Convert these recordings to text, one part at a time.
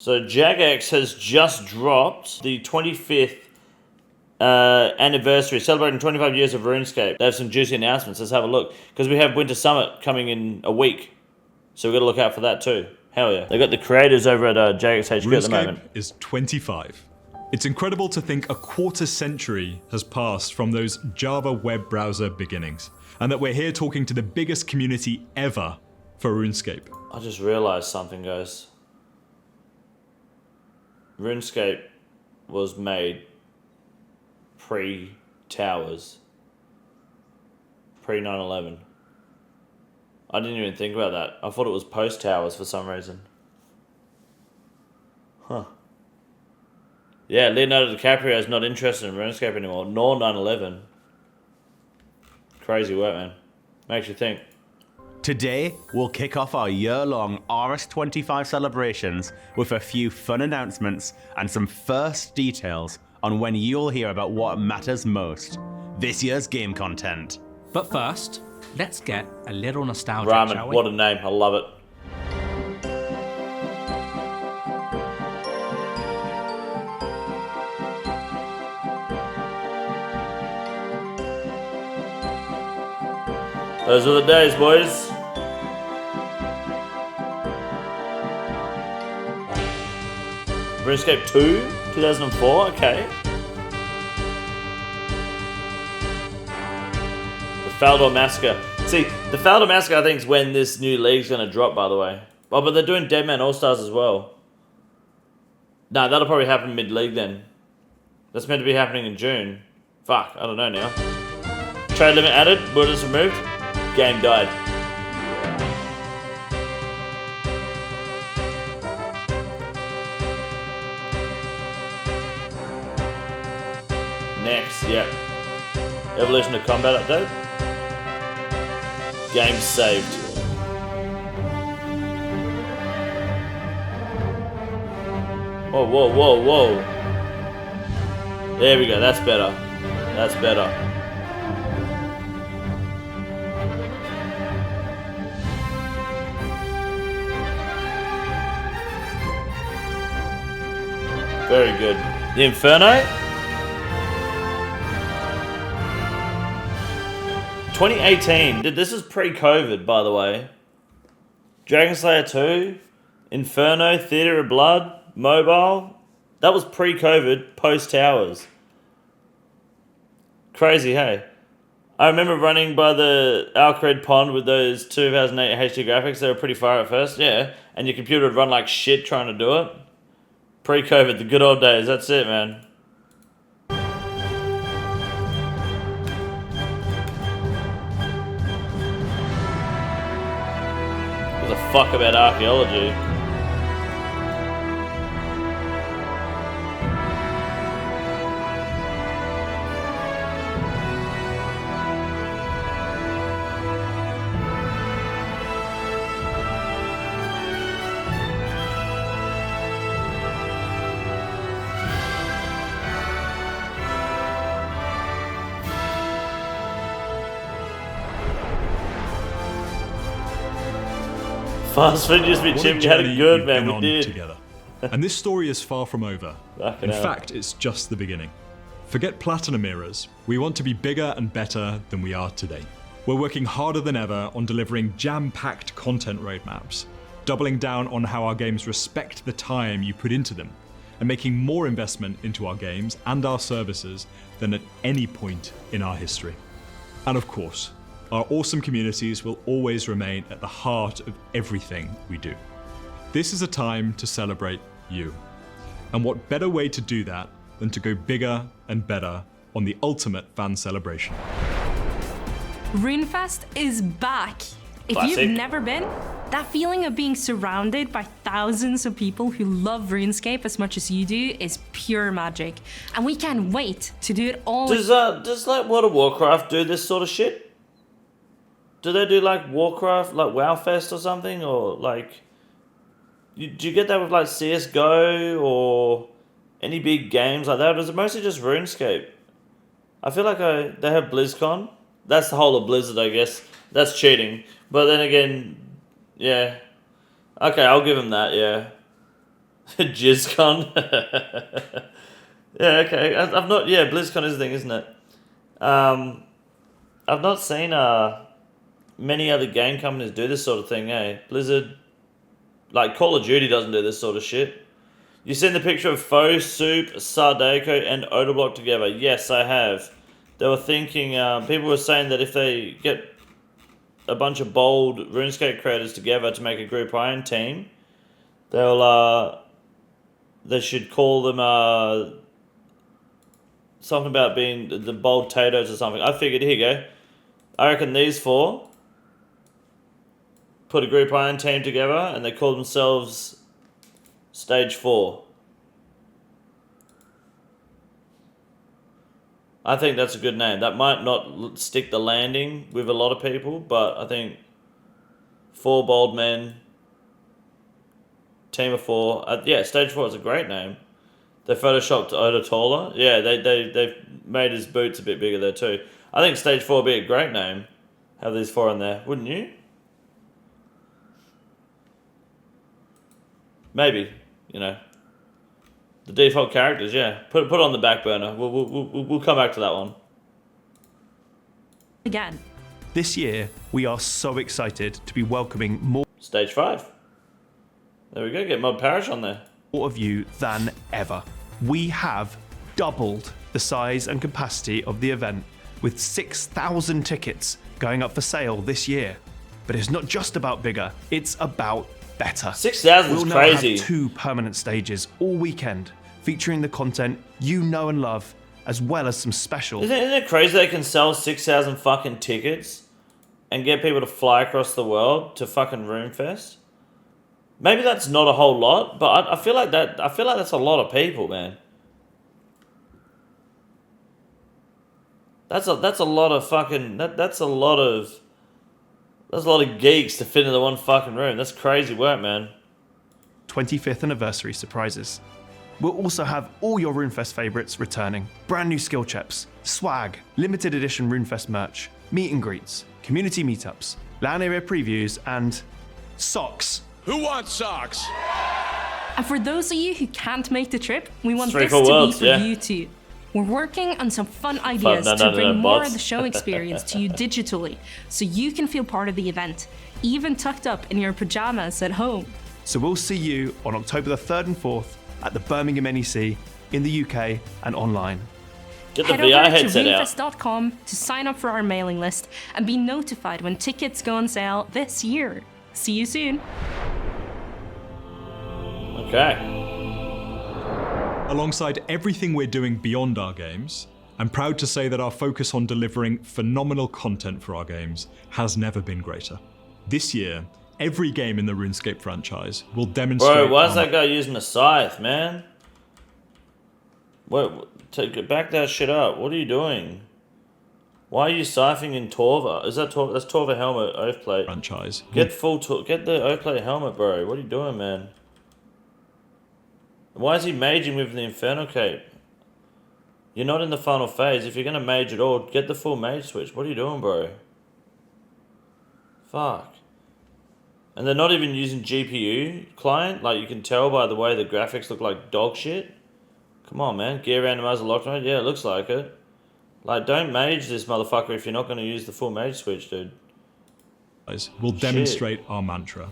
So Jagex has just dropped the 25th anniversary, celebrating 25 years of RuneScape. They have some juicy announcements. Let's have a look. Because we have Winter Summit coming in a week. So we've got to look out for that too. Hell yeah. They got the creators over at Jagex HQ at the moment. RuneScape is 25. It's incredible to think a quarter century has passed from those Java web browser beginnings, and that we're here talking to the biggest community ever for RuneScape. I just realized something, guys. RuneScape was made pre-towers. Pre-9/11. I didn't even think about that. I thought it was post-towers for some reason. Huh. Yeah, Leonardo DiCaprio is not interested in RuneScape anymore, nor 9/11. Crazy work, man. Makes you think. Today, we'll kick off our year-long RS25 celebrations with a few fun announcements and some first details on when you'll hear about what matters most, this year's game content. But first, let's get a little nostalgic, shall Ramen, we? what a name. I love it. Those are the days, boys. RuneScape 2, 2004, okay. The Faldor Massacre. See, the Faldor Massacre I think is when this new league's going to drop, by the way. Oh, but they're doing Deadman All-Stars as well. Nah, that'll probably happen mid-league then. That's meant to be happening in June. Fuck, I don't know now. Trade limit added, borders removed. Game died. Next, yeah. Evolution of Combat update. Game saved. Whoa, whoa, whoa, whoa. There we go, that's better. That's better. Very good. The Inferno? 2018. Dude, this is pre-COVID, by the way. Dragon Slayer 2, Inferno, Theater of Blood, Mobile. That was pre-COVID, post-towers. Crazy, hey? I remember running by the Alcred Pond with those 2008 HD graphics. They were pretty far at first, yeah. And your computer would run like shit trying to do it. Pre-COVID, the good old days. That's it, man. Gives a fuck about archaeology. Fast food used to be What a cheap. You had journey it good, we've man. been We on did. together. And this story is far from over. Fucking In hell. fact, it's just the beginning. Forget Platinum eras. We want to be bigger and better than we are today. We're working harder than ever on delivering jam-packed content roadmaps, doubling down on how our games respect the time you put into them, and making more investment into our games and our services than at any point in our history. And of course, our awesome communities will always remain at the heart of everything we do. This is a time to celebrate you. And what better way to do that than to go bigger and better on the ultimate fan celebration. RuneFest is back. If Classic. you've never been, that feeling of being surrounded by thousands of people who love RuneScape as much as you do is pure magic. And we can't wait to do it all. Does like World of Warcraft do this sort of shit? Do they do like Warcraft, like WoWfest or something? Or like, do you get that with like CSGO or any big games like that? Or is it mostly just RuneScape? I feel like they have BlizzCon. That's the whole of Blizzard, I guess. That's cheating. But then again, yeah. Okay, I'll give them that, yeah. JizzCon. Yeah, okay. I've not. Yeah, BlizzCon is a thing, isn't it? I've not seen many other game companies do this sort of thing. Eh, Blizzard, like Call of Duty, doesn't do this sort of shit. You seen the picture of Foe, Soup, Sardaco, and Odablock together? Yes, I have. They were thinking. People were saying that if they get a bunch of bold RuneScape creators together to make a group iron team, they should call them something about being the bold potatoes or something. I figured, here you go. I reckon these four put a group iron team together and they call themselves Stage 4. I think that's a good name. That might not stick the landing with a lot of people, but I think 4 bold men, team of 4. Yeah, Stage 4 is a great name. They photoshopped Odotola. Yeah, they've made his boots a bit bigger there too. I think Stage 4 would be a great name. Have these 4 in there, wouldn't you? Maybe, you know. The default characters, yeah. Put it on the back burner. We'll come back to that one. Again. This year, we are so excited to be welcoming more Stage 5. There we go, get Mod Parish on there. of you than ever. We have doubled the size and capacity of the event with 6,000 tickets going up for sale this year. But it's not just about bigger, it's about better. 6,000 is We'll crazy. now have 2 permanent stages all weekend featuring the content you know and love, as well as some special. Isn't it crazy they can sell 6,000 fucking tickets and get people to fly across the world to fucking Runefest? Maybe that's not a whole lot, but I feel like that's a lot of people, man. That's a lot of fucking that's a lot of geeks to fit into one fucking room. That's crazy work, man. 25th anniversary surprises. We'll also have all your RuneFest favourites returning. Brand new skill chips, swag, limited edition RuneFest merch, meet and greets, community meetups, LAN area previews, and socks. Who wants socks? And for those of you who can't make the trip, we want Three this for to worlds, be for yeah. you too. We're working on some fun ideas no, to bring more bots. of the show experience to you digitally, so you can feel part of the event, even tucked up in your pajamas at home. So we'll see you on October the 3rd and 4th at the Birmingham NEC in the UK and online. Get the Head VR over to headset out. runefest.com to sign up for our mailing list and be notified when tickets go on sale this year. See you soon. Okay. Alongside everything we're doing beyond our games, I'm proud to say that our focus on delivering phenomenal content for our games has never been greater. This year, every game in the RuneScape franchise will demonstrate... Bro, why is our- that guy using a scythe, man? Wait, back that shit up. What are you doing? Why are you siphoning in Torva? Is that Torva? That's Torva helmet, oath plate. franchise Get get the oath plate helmet, bro. What are you doing, man? Why is he maging with the Inferno Cape? You're not in the final phase. If you're gonna mage at all, get the full mage switch. What are you doing, bro? Fuck. And they're not even using GPU client. Like, you can tell by the way the graphics look like dog shit. Come on, man. Gear randomizer locked mode? Yeah, it looks like it. Like, don't mage this motherfucker if you're not going to use the full mage switch, dude. will demonstrate our mantra.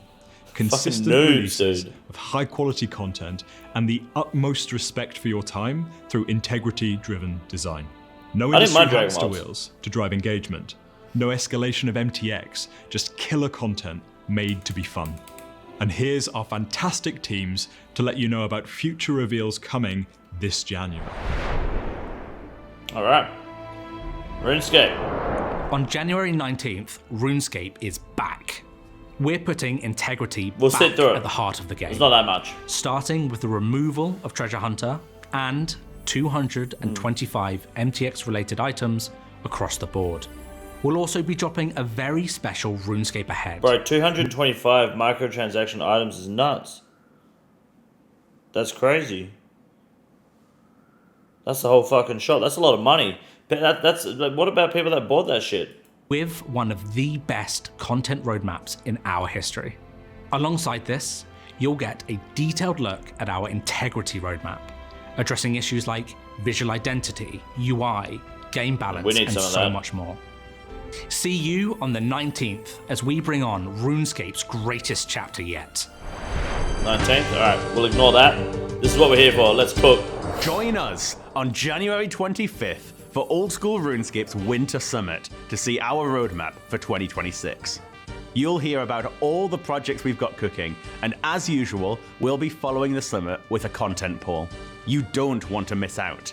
Consistent noobs, releases dude. of high-quality content and the utmost respect for your time through integrity-driven design. No I didn't industry mind Dragon hamster Mods. wheels to drive engagement. No escalation of MTX, just killer content made to be fun. And here's our fantastic teams to let you know about future reveals coming this January. Alright. RuneScape. On January 19th, RuneScape is back. We're putting integrity We'll back sit through it. at the heart of the game. It's not that much. Starting with the removal of Treasure Hunter and 225 MTX-related items across the board. We'll also be dropping a very special RuneScape ahead. Bro, 225 microtransaction items is nuts. That's crazy. That's the whole fucking shop. That's a lot of money. But that's like, what about people that bought that shit? With one of the best content roadmaps in our history. Alongside this, you'll get a detailed look at our integrity roadmap, addressing issues like visual identity, UI, game balance, and so much more. See you on the 19th as we bring on RuneScape's greatest chapter yet. 19th? Alright, we'll ignore that. This is what we're here for. Let's cook. Join us on January 25th for Old School RuneScape's Winter Summit to see our roadmap for 2026. You'll hear about all the projects we've got cooking, and as usual, we'll be following the summit with a content poll. You don't want to miss out.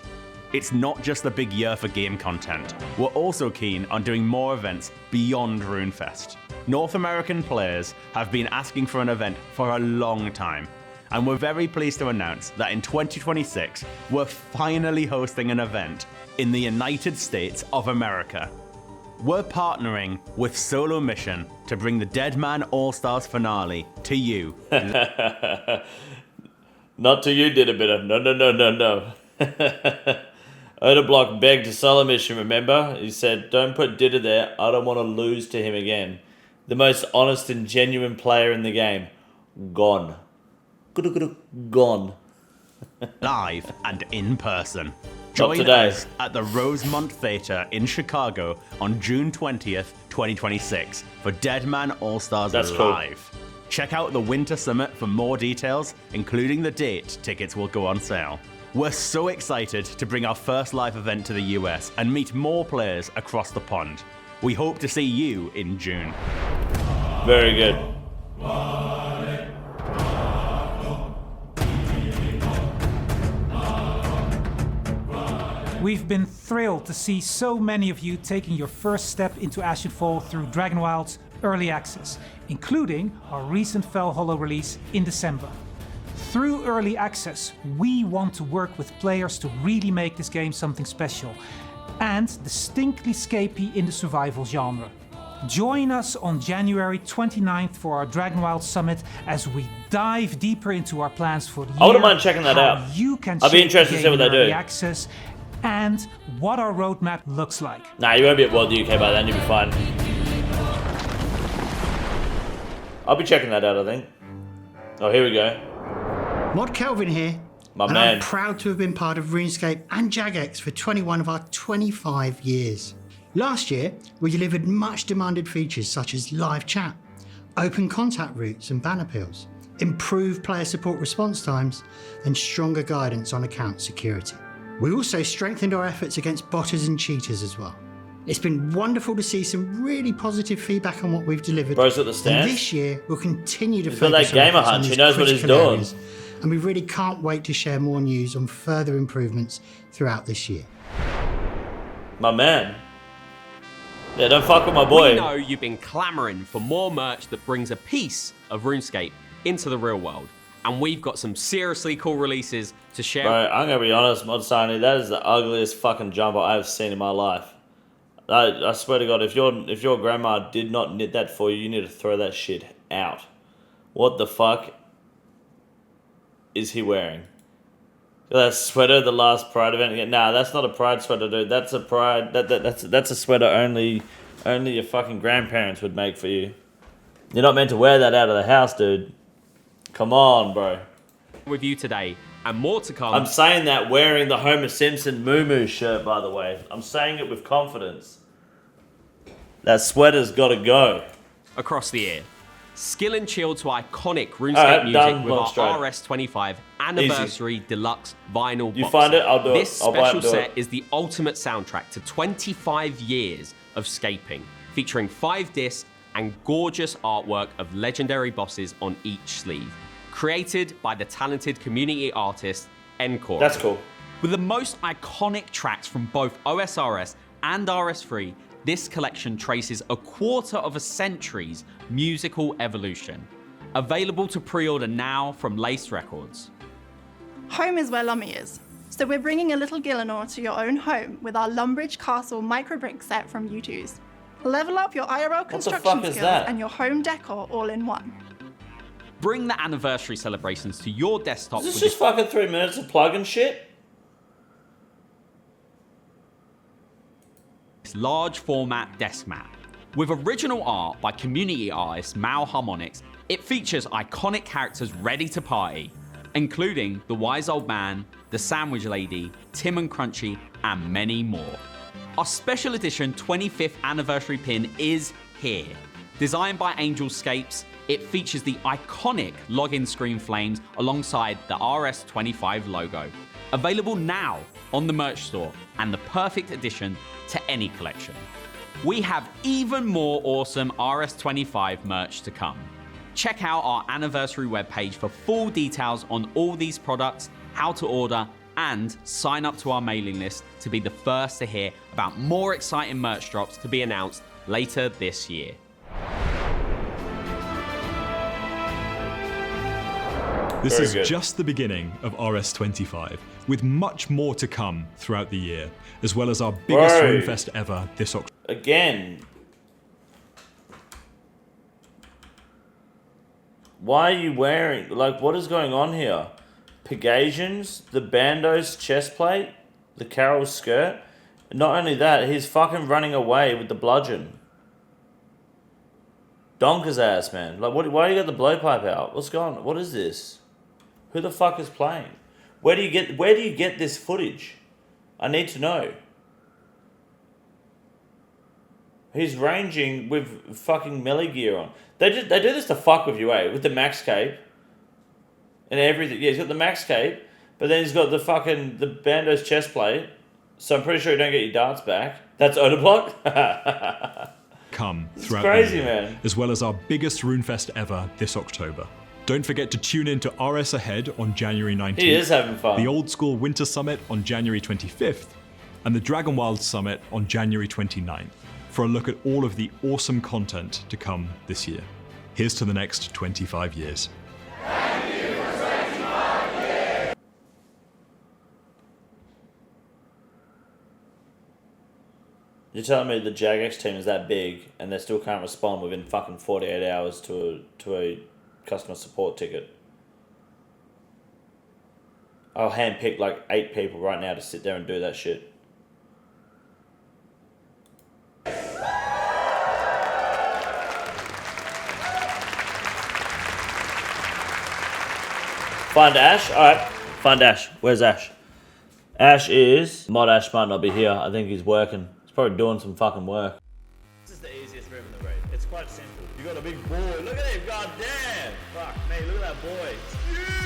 It's not just the big year for game content. We're also keen on doing more events beyond RuneFest. North American players have been asking for an event for a long time, and we're very pleased to announce that in 2026, we're finally hosting an event in the United States of America. We're partnering with Solo Mission to bring the Dead Man All-Stars finale to you. Not to you, Diddabidder. No. Odablock begged Solo Mission, remember? He said, don't put Didder there. I don't want to lose to him again. The most honest and genuine player in the game. Gone. Gone. Live and in person. Join us at the Rosemont Theatre in Chicago on June 20th, 2026 for Dead Man All-Stars Live. Cool. Check out the Winter Summit for more details, including the date tickets will go on sale. We're so excited to bring our first live event to the US and meet more players across the pond. We hope to see you in June. Very good. We've been thrilled to see so many of you taking your first step into Ashenfall through Dragonwild's early access, including our recent Fell Hollow release in December. Through early access, we want to work with players to really make this game something special and distinctly scapey in the survival genre. Join us on January 29th for our Dragonwild Summit as we dive deeper into our plans for the year. I wouldn't mind checking that out. You can I'd be interested to see what they do. Access and what our roadmap looks like. Nah, you won't be at World UK by then, you'll be fine. I'll be checking that out, I think. Oh, here we go. Mod Kelvin here. My and man. I'm proud to have been part of Runescape and Jagex for 21 of our 25 years. Last year, we delivered much demanded features such as live chat, open contact routes and ban appeals, improved player support response times, and stronger guidance on account security. We also strengthened our efforts against botters and cheaters as well. It's been wonderful to see some really positive feedback on what we've delivered. Bro's at the stand. And this year, we'll continue to he's got focus that gamer on hunch. He these knows what he's critical doing. areas, and we really can't wait to share more news on further improvements throughout this year. My man. Yeah, don't fuck with my boy. We know you've been clamoring for more merch that brings a piece of RuneScape into the real world. And we've got some seriously cool releases to share. Bro, I'm gonna be honest, Mod Sani, that is the ugliest fucking jumper I've seen in my life. I swear to God, if your grandma did not knit that for you, you need to throw that shit out. What the fuck is he wearing? That sweater, the last Pride event. Nah, that's not a Pride sweater, dude. That's a Pride. That's a sweater only your fucking grandparents would make for you. You're not meant to wear that out of the house, dude. Come on, bro. With you today, and more to come. I'm saying that wearing the Homer Simpson moo shirt, by the way. I'm saying it with confidence. That sweater's got to go. Across the air. Skill and chill to iconic RuneScape music with our RS25 Anniversary Deluxe Vinyl Box. You find it? I'll do it. This special set is the ultimate soundtrack to 25 years of scaping, featuring 5 discs and gorgeous artwork of legendary bosses on each sleeve, created by the talented community artist Encore. That's cool. With the most iconic tracks from both OSRS and RS3, this collection traces a quarter of a century's musical evolution. Available to pre-order now from Lace Records. Home is where Lummy is, so we're bringing a little Gielinor to your own home with our Lumbridge Castle microbrick set from U2's. Level up your IRL construction skills and your home decor all in one. Bring the anniversary celebrations to your desktop. Is this just fucking 3 minutes of plugging shit? This large format desk mat with original art by community artist Mal Harmonics It features iconic characters ready to party, including the Wise Old Man, the Sandwich Lady, Tim and Crunchy, and many more. Our special edition 25th anniversary pin is here. Designed by Angelscapes, it features the iconic login screen flames alongside the RS25 logo. Available now on the merch store and the perfect addition to any collection. We have even more awesome RS25 merch to come. Check out our anniversary webpage for full details on all these products, how to order, and sign up to our mailing list to be the first to hear about more exciting merch drops to be announced later this year. This is just the beginning of RS25, with much more to come throughout the year, as well as our biggest RuneFest ever this October. Again. Why are you wearing, like, what is going on here? Pegasians, the Bando's chest plate, the Carol's skirt. Not only that, he's fucking running away with the bludgeon. Donker's ass, man. Like, why do you got the blowpipe out? What's going on? What is this? Who the fuck is playing? Where do you get this footage? I need to know. He's ranging with fucking melee gear on. They do this to fuck with you, eh? With the max cape and everything. Yeah, he's got the max cape, but then he's got the Bando's chest plate. So I'm pretty sure you don't get your darts back. That's Odablock. Come throughout crazy, the year, man. as well as our biggest RuneFest ever this October. Don't forget to tune in to RS Ahead on January 19th. He is having fun. The Old School Winter Summit on January 25th, and the Dragon Wild Summit on January 29th for a look at all of the awesome content to come this year. Here's to the next 25 years. Thank you for 25 years. You're telling me the Jagex team is that big and they still can't respond within fucking 48 hours to a customer support ticket? I'll handpick like 8 people right now to sit there and do that shit. Find Ash? Alright, find Ash. Where's Ash? Ash is... Mod Ash might not be here. I think he's working. He's probably doing some fucking work. This is the easiest room in the raid. It's quite simple. You got a big boy. Look at him, goddamn! Fuck me, look at that boy.